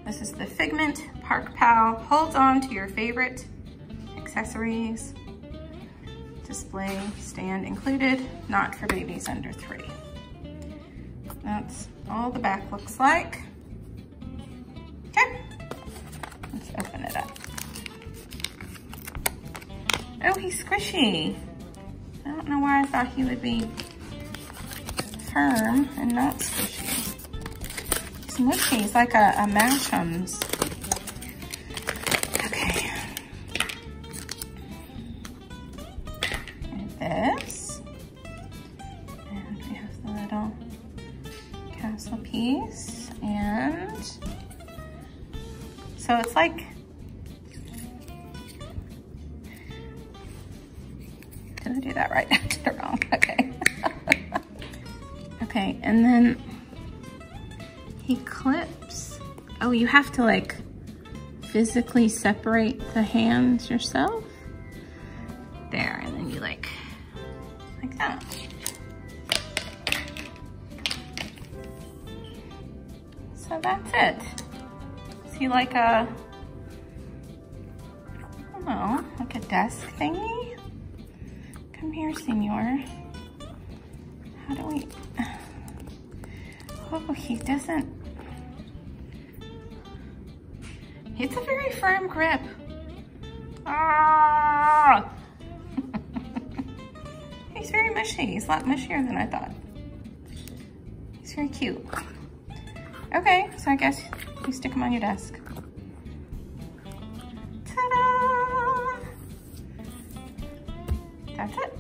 This is the Figment Park Pal. Holds on to your favorite accessories. Display stand included, not for babies under 3. That's all the back looks like. Okay, let's open it up. Oh, he's squishy. I don't know why I thought he would be firm and not squishy. He's mushy, he's like a Mash'ems. Okay. And this. And we have the little castle piece. And so it's like, did I do that right? I did it wrong, okay. Okay, and then he clips. Oh, you have to like physically separate the hands yourself. There, and then you like that. So that's it. Is he like a, I don't know, like a desk thingy? Come here, senor. How do we, oh, he doesn't, it's a very firm grip. Ah! He's very mushy. He's a lot mushier than I thought. He's very cute. Okay, so I guess you stick him on your desk. Ta-da! That's it.